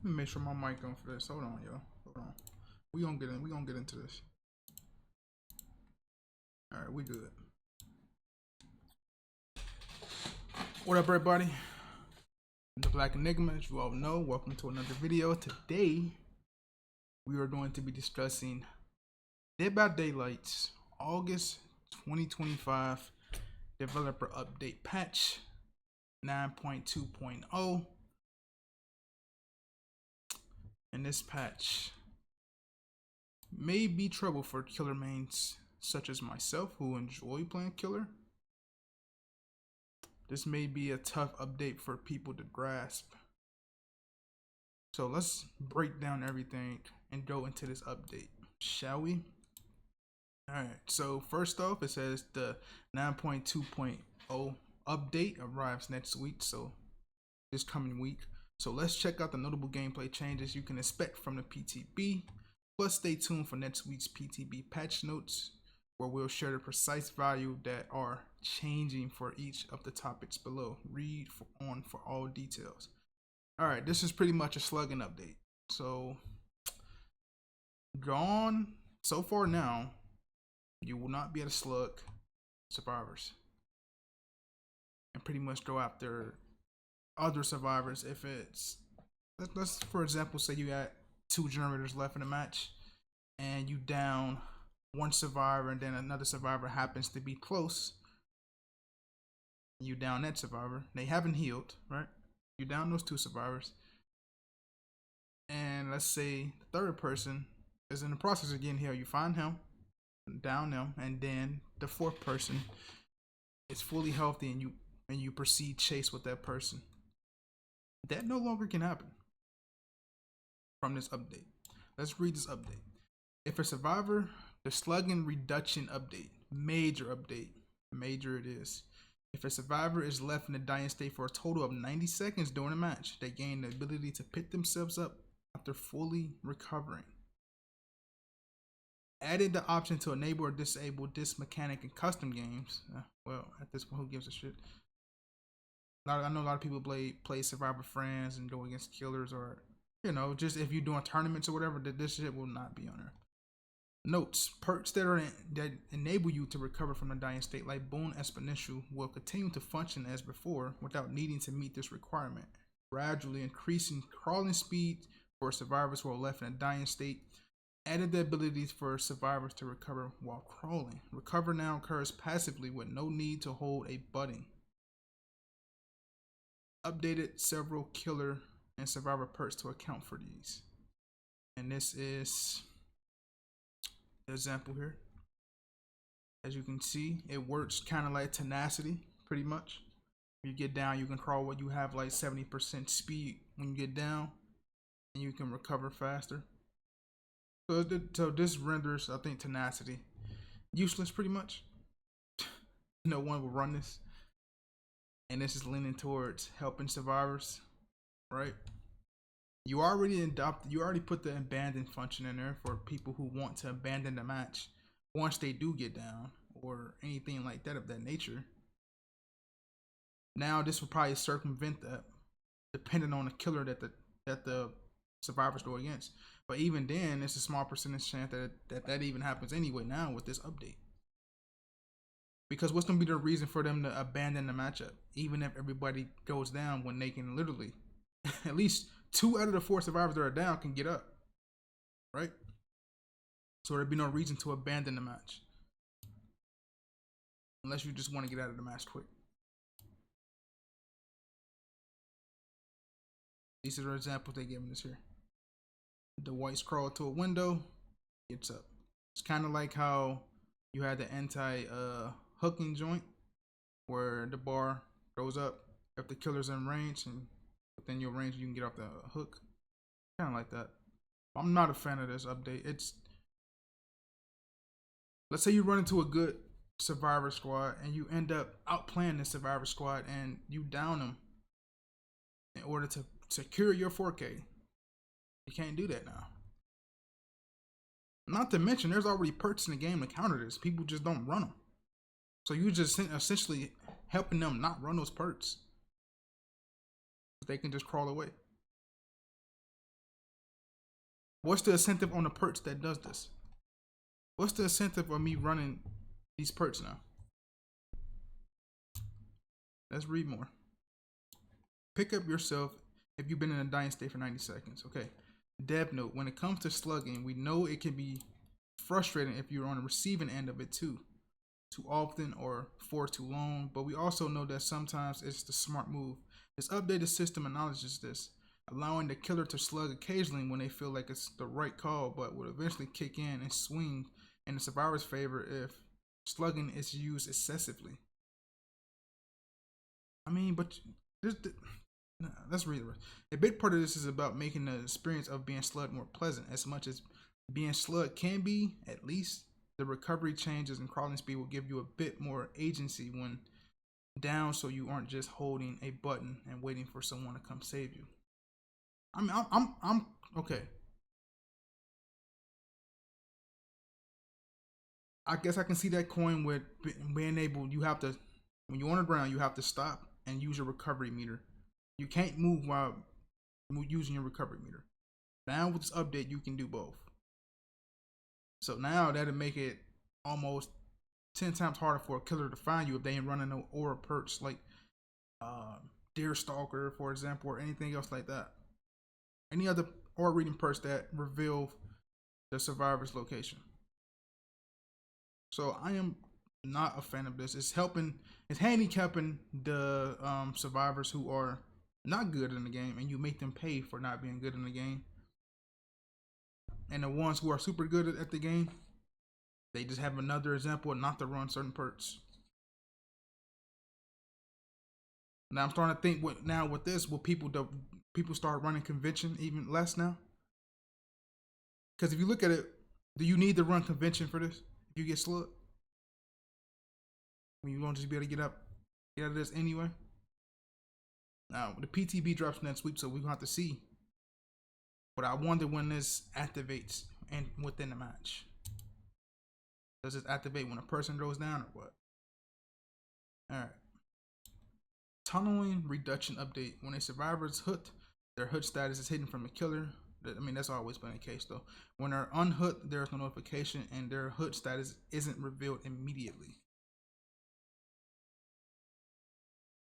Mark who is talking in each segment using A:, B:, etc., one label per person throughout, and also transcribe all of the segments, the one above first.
A: Let me make sure my mic on for this. Hold on, yo. Hold on. We gonna get into this. All right, we good. What up, everybody? The Black Enigma, as you all know, welcome to another video. Today, we are going to be discussing Dead by Daylight's August 2025 developer update patch 9.2.0. And this patch may be trouble for killer mains such as myself who enjoy playing killer. This may be a tough update for people to grasp. So let's break down everything and go into this update, shall we? Alright, so first off, it says the 9.2.0 update arrives next week, so this coming week. So let's check out the notable gameplay changes you can expect from the PTB. Plus, stay tuned for next week's PTB patch notes, where we'll share the precise value that are changing for each of the topics below. Read on for all details. Alright, this is pretty much a slugging update. So, gone so far now, you will not be able to slug survivors and pretty much go after other survivors. If it's, let's for example say you got 2 generators left in the match and you down one survivor and then another survivor happens to be close, you down that survivor, they haven't healed, right? You down those 2 survivors, and let's say the third person is in the process of getting healed. You find him, down them, and then the 4th person is fully healthy and you proceed chase with that person. That no longer can happen from this update. Let's read this update. If a survivor, the slugging reduction update, major it is. If a survivor is left in a dying state for a total of 90 seconds during a match, they gain the ability to pick themselves up after fully recovering. Added the option to enable or disable this mechanic in custom games. Well, at this point, who gives a shit? I know a lot of people play Survivor Friends and go against killers, or you know, just if you're doing tournaments or whatever, that this shit will not be on there. Notes: perks that enable you to recover from the dying state, like Boon Exponential, will continue to function as before without needing to meet this requirement, gradually increasing crawling speed for survivors who are left in a dying state. Added the ability for survivors to recover while crawling. Recover now occurs passively with no need to hold a button. Updated several killer and survivor perks to account for these. And this is the example here. As you can see, it works kind of like tenacity, pretty much. When you get down, you can crawl what you have like 70% speed when you get down, and you can recover faster. So this renders, I think, tenacity useless pretty much. No one will run this. And this is leaning towards helping survivors, right? You already put the abandon function in there for people who want to abandon the match once they do get down or anything like that of that nature. Now this will probably circumvent that, depending on the killer that the survivors go against. But even then, it's a small percentage chance that even happens anyway now with this update. Because what's going to be the reason for them to abandon the matchup, even if everybody goes down, when they can literally, at least 2 out of the 4 survivors that are down can get up, right? So there'd be no reason to abandon the match. Unless you just want to get out of the match quick. These are the examples they giving us here. The whites crawl to a window, gets up. It's kind of like how you had the anti-hooking joint, where the bar goes up if the killer's in range, and within your range you can get off the hook. Kind of like that. I'm not a fan of this update. Let's say you run into a good survivor squad and you end up outplaying the survivor squad and you down them in order to secure your 4K. You can't do that now. Not to mention, there's already perks in the game to counter this. People just don't run them. So you just essentially helping them not run those perks. They can just crawl away. What's the incentive on the perch that does this? What's the incentive of me running these perks now? Let's read more. Pick up yourself if you've been in a dying state for 90 seconds. Okay. Dev note, when it comes to slugging, we know it can be frustrating if you're on the receiving end of it too often or for too long, but we also know that sometimes it's the smart move. This updated system acknowledges this, allowing the killer to slug occasionally when they feel like it's the right call, but will eventually kick in and swing in the survivor's favor if slugging is used excessively. I mean, but let's read it. A big part of this is about making the experience of being slugged more pleasant. As much as being slugged can be, at least the recovery changes and crawling speed will give you a bit more agency when down, so you aren't just holding a button and waiting for someone to come save you. I mean, I'm okay. I guess I can see that coin with being able. You have to, when you're on the ground, you have to stop and use your recovery meter. You can't move while using your recovery meter. Now with this update, you can do both. So now that'll make it almost 10 times harder for a killer to find you if they ain't running no aura perks like Deer Stalker, for example, or anything else like that. Any other aura reading perks that reveal the survivor's location. So I am not a fan of this. It's handicapping the survivors who are not good in the game, and you make them pay for not being good in the game. And the ones who are super good at the game, they just have another example not to run certain perks. Now I'm starting to think with this, will people start running convention even less now? Because if you look at it, do you need to run convention for this? If you get slugged, when you won't just be able to get out of this anyway. Now the PTB drops in that sweep, so we gonna have to see. But I wonder when this activates and within the match. Does it activate when a person goes down or what? Alright. Tunneling reduction update. When a survivor is hooked, their hook status is hidden from the killer. I mean, that's always been the case though. When they're unhooked, there's no notification and their hook status isn't revealed immediately.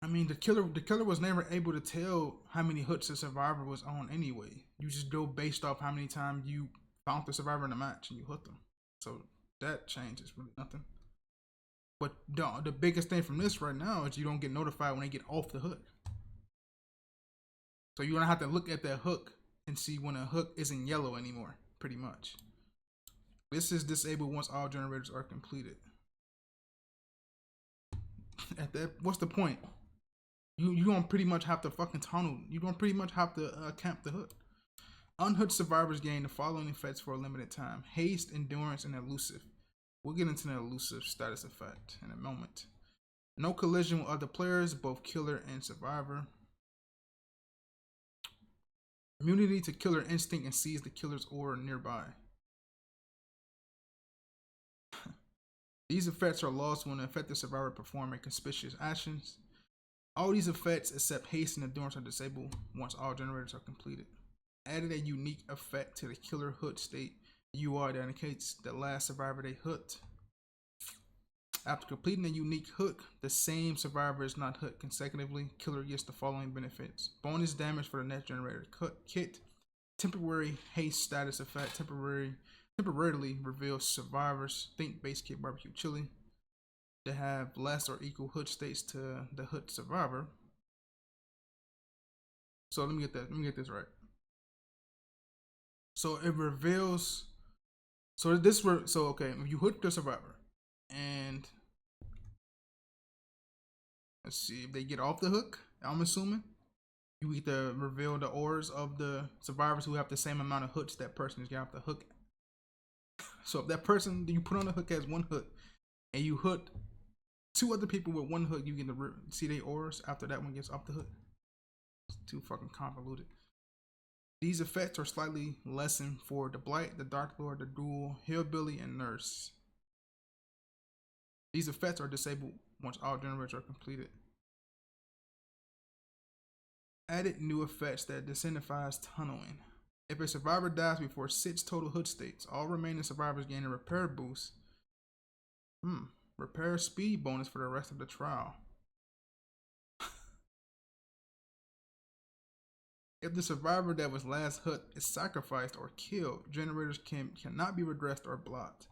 A: I mean, the killer was never able to tell how many hooks the survivor was on anyway. You just go based off how many times you found the survivor in the match and you hooked them. So that changes really nothing. But the biggest thing from this right now is you don't get notified when they get off the hook. So you're gonna have to look at that hook and see when a hook isn't yellow anymore, pretty much. This is disabled once all generators are completed. At that, what's the point? You don't pretty much have to fucking tunnel. You don't pretty much have to camp the hook. Unhooked survivors gain the following effects for a limited time: haste, endurance, and elusive. We'll get into the elusive status effect in a moment. No collision with other players, both killer and survivor. Immunity to killer instinct and seize the killer's aura nearby. These effects are lost when the affected survivor performs conspicuous actions. All these effects except haste and endurance are disabled once all generators are completed. Added a unique effect to the killer hook state UI that indicates the last survivor they hooked. After completing a unique hook, the same survivor is not hooked consecutively. Killer gets the following benefits: bonus damage for the next generator kit, temporary haste status effect, temporarily reveals survivors think base kit barbecue chili to have less or equal hook states to the hook survivor. So let me get this right. So it reveals. So okay, if you hook the survivor, and let's see if they get off the hook, I'm assuming you get to reveal the auras of the survivors who have the same amount of hooks that person is getting off the hook. So if that person you put on the hook has one hook, and you hook two other people with one hook, you get to see their auras after that one gets off the hook. It's too fucking convoluted. These effects are slightly lessened for the Blight, the Dark Lord, the Duel, Hillbilly, and Nurse. These effects are disabled once all generators are completed. Added new effects that disincentivize tunneling. If a survivor dies before 6 total hood states, all remaining survivors gain a repair boost. Repair speed bonus for the rest of the trial. If the survivor that was last hit is sacrificed or killed, generators cannot be redressed or blocked.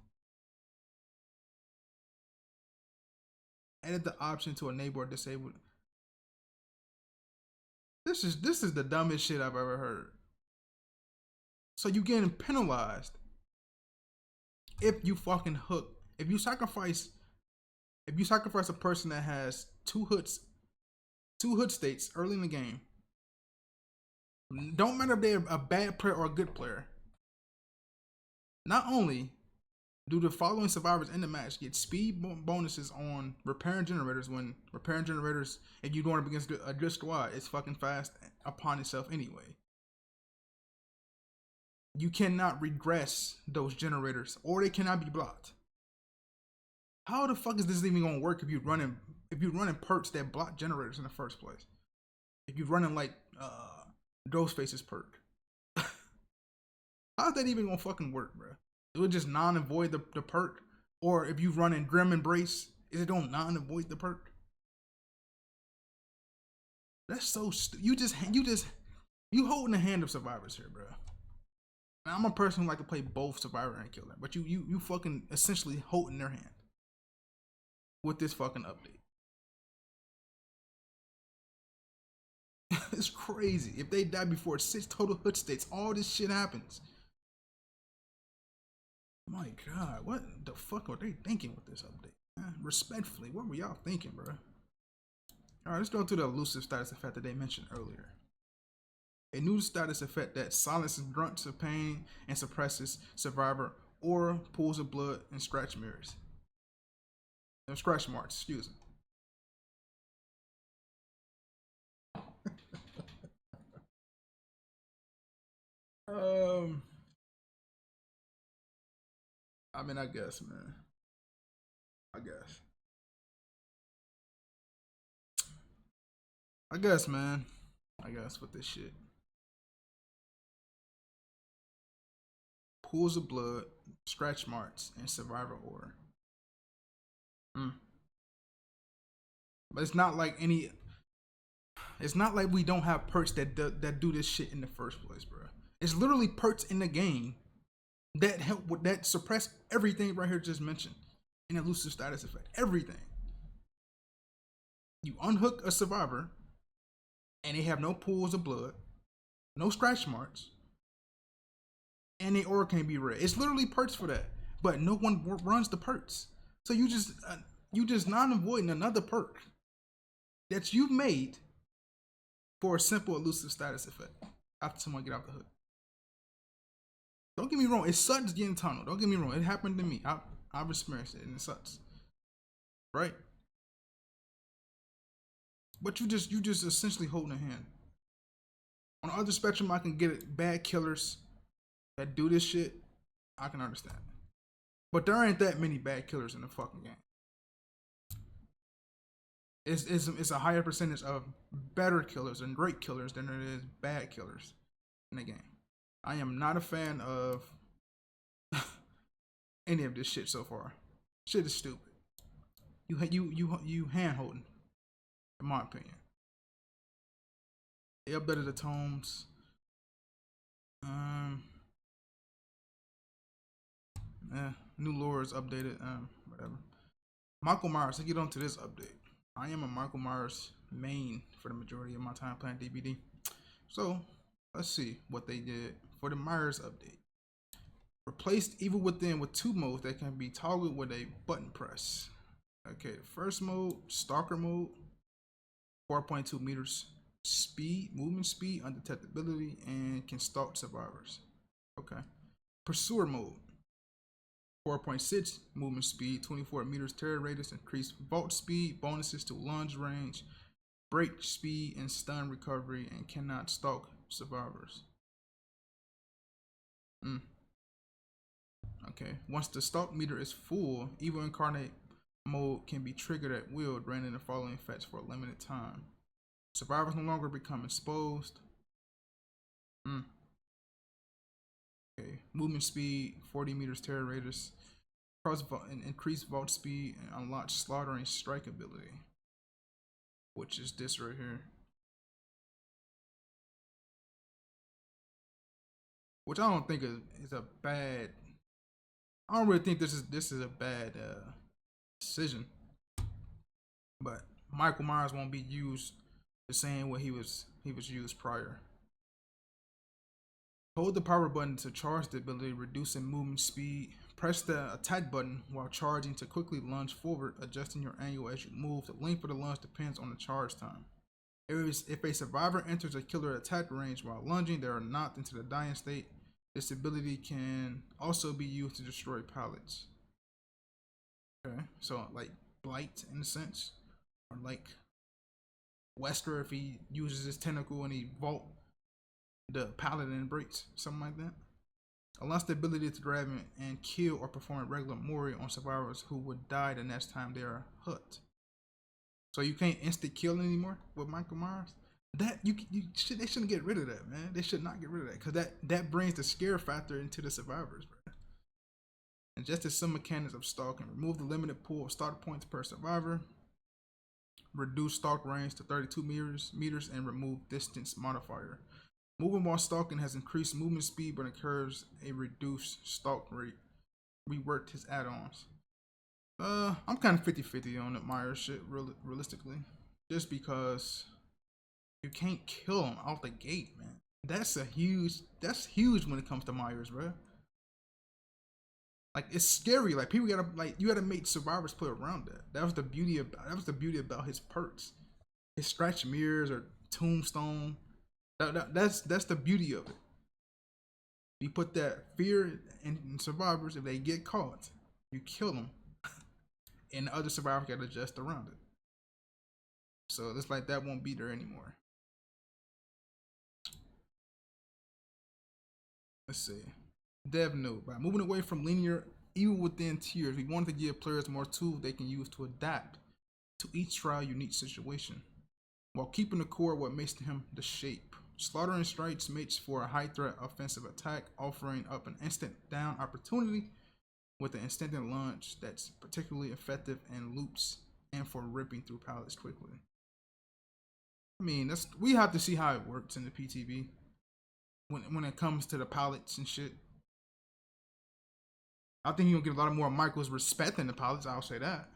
A: Added the option to enable or disable. This is the dumbest shit I've ever heard. So you getting penalized if you fucking hook. If you sacrifice a person that has two hood states early in the game. Don't matter if they're a bad player or a good player. Not only do the following survivors in the match get speed bonuses on repairing generators when repairing generators, if you're going up against a good squad, it's fucking fast upon itself anyway. You cannot regress those generators or they cannot be blocked. How the fuck is this even gonna work if you're running perks that block generators in the first place? If you're running like Ghostface's perk. How's that even gonna fucking work, bro? It would just non-avoid the perk? Or if you run in Grim Embrace, is it gonna non-avoid the perk? That's so stupid. You holding the hand of survivors here, bro. Now, I'm a person who like to play both survivor and killer, but you fucking essentially holding their hand with this fucking update. It's crazy. If they die before 6 total hood states, all this shit happens. My God, what the fuck are they thinking with this update? Respectfully, what were y'all thinking, bro? All right, let's go to the elusive status effect that they mentioned earlier. A new status effect that silences grunts of pain and suppresses survivor or pools of blood and scratch mirrors. No, scratch marks, excuse me. I mean, I guess, man. I guess, man. I guess with this shit. Pools of blood, scratch marks, and survivor order. But it's not like we don't have perks that do this shit in the first place, bro. It's literally perks in the game that help that suppress everything right here just mentioned in elusive status effect. Everything. You unhook a survivor, and they have no pools of blood, no scratch marks, and their aura can't be read. It's literally perks for that, but no one runs the perks. So you just non-avoiding another perk that you've made for a simple elusive status effect after someone get out the hood. Don't get me wrong, it sucks getting tunnel. Don't get me wrong, it happened to me. I've experienced it and it sucks. Right? But you just essentially holding a hand. On the other spectrum, I can get it. Bad killers that do this shit, I can understand. But there ain't that many bad killers in the fucking game. It's a higher percentage of better killers and great killers than it is bad killers in the game. I am not a fan of any of this shit so far. Shit is stupid. You hand holding, in my opinion. They updated the tomes. New lore is updated. Whatever. Michael Myers. Let's get on to this update. I am a Michael Myers main for the majority of my time playing DBD. So let's see what they did for the Myers update. Replaced Evil Within with 2 modes that can be toggled with a button press. Okay, the first mode, Stalker mode, 4.2 meters speed, movement speed, undetectability, and can stalk survivors. Okay. Pursuer mode, 4.6 movement speed, 24 meters terror radius, increased vault speed, bonuses to lunge range, break speed, and stun recovery, and cannot stalk survivors. Okay, once the stalk meter is full, Evil Incarnate mode can be triggered at will, granting the following effects for a limited time. Survivors no longer become exposed. Okay, movement speed, 40 meters terror radius, and increased vault speed, and unlock slaughtering strike ability, which is this right here. Which I don't think is a bad. I don't really think this is a bad decision. But Michael Myers won't be used the same way he was used prior. Hold the power button to charge the ability, reducing movement speed. Press the attack button while charging to quickly lunge forward, adjusting your angle as you move. The length of the lunge depends on the charge time. If a survivor enters a killer attack range while lunging, they are knocked into the dying state. This ability can also be used to destroy pallets. Okay, so like Blight in a sense, or like Wesker if he uses his tentacle and he vault the pallet and it breaks, something like that. Unlocks the ability to grab and kill or perform a regular mori on survivors who would die the next time they are hurt. So you can't instant kill anymore with Michael Myers. That they shouldn't get rid of that, man. They should not get rid of that because that brings the scare factor into the survivors, bro. And just as some mechanics of stalking, remove the limited pool of start points per survivor, reduce stalk range to 32 meters, and remove distance modifier. Moving while stalking has increased movement speed but incurs a reduced stalk rate. Reworked his add-ons. I'm kind of 50-50 on the Myers shit, realistically. Just because you can't kill him out the gate, man. That's huge when it comes to Myers, bro. Like it's scary. Like people you gotta make survivors play around that. That was the beauty about his perks. His scratch mirrors or tombstone. That's the beauty of it. You put that fear in survivors. If they get caught, you kill them, and the other survivors got to adjust around it. So it's like that won't be there anymore. Let's see. Dev note: by moving away from linear evil within tiers, we wanted to give players more tools they can use to adapt to each trial unique situation, while keeping the core of what makes him the shape. Slaughtering strikes mates for a high threat offensive attack, offering up an instant down opportunity with an instant launch that's particularly effective in loops and for ripping through pallets quickly. I mean, we have to see how it works in the PTB when it comes to the pallets and shit. I think you'll get a lot more Michael's respect in the pallets. I'll say that.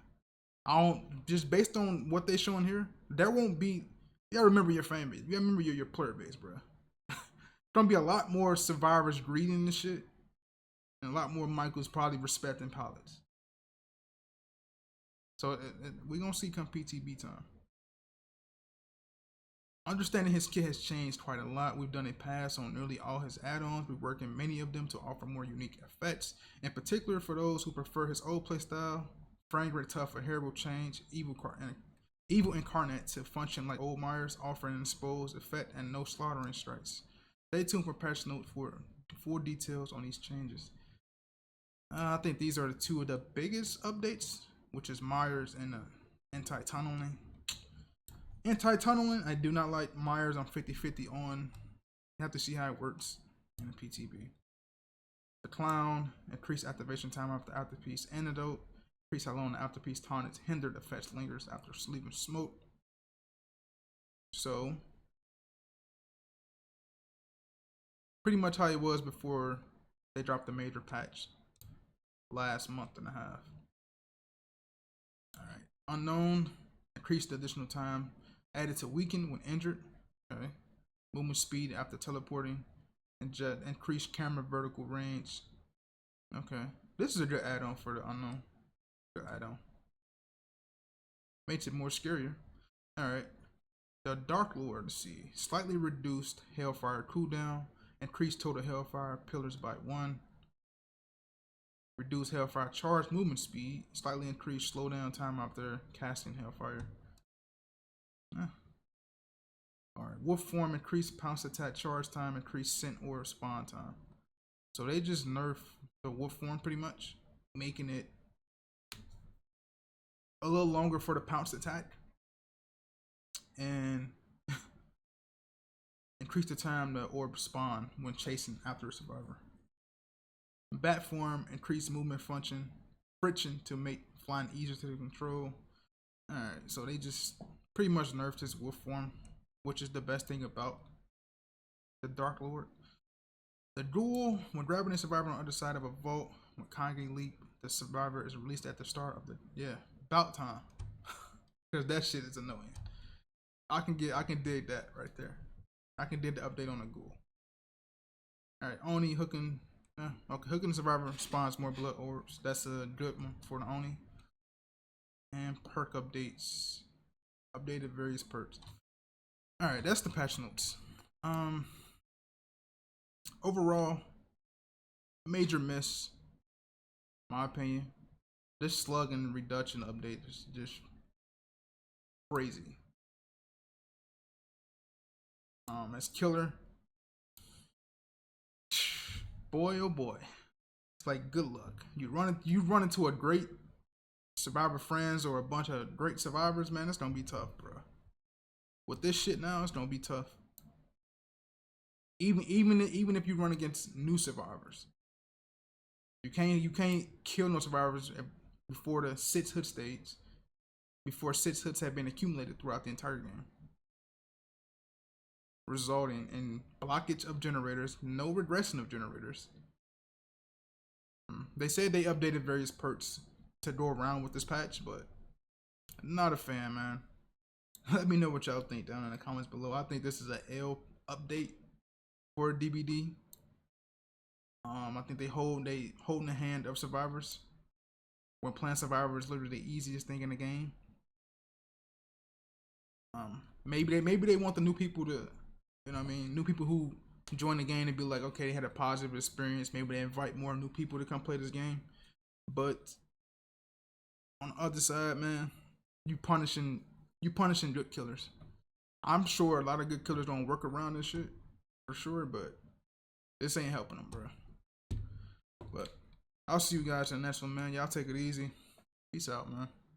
A: I don't just based on what they're showing here. There won't be. You gotta remember your fan base. You gotta remember your player base, bro. Gonna be a lot more survivors greeting this shit, and a lot more Michaels probably respecting pallets. So we gonna see come PTB time. Understanding his kit has changed quite a lot. We've done a pass on nearly all his add-ons. We're working many of them to offer more unique effects. In particular, for those who prefer his old playstyle, frame rate tough, a hair change, evil incarnate to function like old Myers, offering an exposed effect and no slaughtering strikes. Stay tuned for patch note for full details on these changes. I think these are the two of the biggest updates, which is Myers and anti-tunneling. Anti-tunneling, I do not like Myers. I'm 50-50 on. You have to see how it works in the PTB. The clown, increased activation time after afterpiece. Antidote, increase how long the afterpiece taunts. Hindered effects lingers after leaving smoke. So, pretty much how it was before they dropped the major patch last month and a half. All right, unknown, increased additional time. Added to weaken when injured. Okay. Movement speed after teleporting. And increased camera vertical range. Okay. This is a good add-on for the unknown. Good add-on. Makes it more scarier. Alright. The Dark Lord, let's see. Slightly reduced Hellfire cooldown. Increased total Hellfire pillars by 1. Reduced Hellfire charge movement speed. Slightly increased slowdown time after casting Hellfire. Alright, wolf form, increased pounce attack charge time, increased scent or spawn time. So they just nerf the wolf form pretty much, making it a little longer for the pounce attack. And increase the time the orb spawn when chasing after a survivor. Bat form, increased movement function, friction to make flying easier to control. Alright, so they just pretty much nerfed his wolf form, which is the best thing about the Dark Lord. The duel, when grabbing a survivor on the other side of a vault, when Kage leap, the survivor is released at the start of the about time. Cause that shit is annoying. I can dig that right there. I can dig the update on the ghoul. Alright, Oni hooking okay, hooking the survivor spawns more blood orbs. That's a good one for the Oni. And perk updates. Updated various perks. Alright, that's the patch notes. Overall, major miss, in my opinion. This slugging reduction update is just crazy. As killer, boy oh boy, it's like good luck. You run into a great survivor friends or a bunch of great survivors, man. It's gonna be tough, bro. With this shit now, it's gonna be tough. Even if you run against new survivors, you can't kill no survivors before the 6 hit stage. Before 6 hits have been accumulated throughout the entire game, resulting in blockage of generators, no regression of generators. They said they updated various perks to go around with this patch, but not a fan, man. Let me know what y'all think down in the comments below. I think this is an L update for DBD. I think they holding the hand of survivors. When playing survivor is literally the easiest thing in the game. Maybe they want the new people to, you know what I mean, new people who join the game to be like, okay, they had a positive experience. Maybe they invite more new people to come play this game. But on the other side, man, you punishing good killers. I'm sure a lot of good killers don't work around this shit for sure, but this ain't helping them, bro. But I'll see you guys in the next one, man. Y'all take it easy. Peace out, man.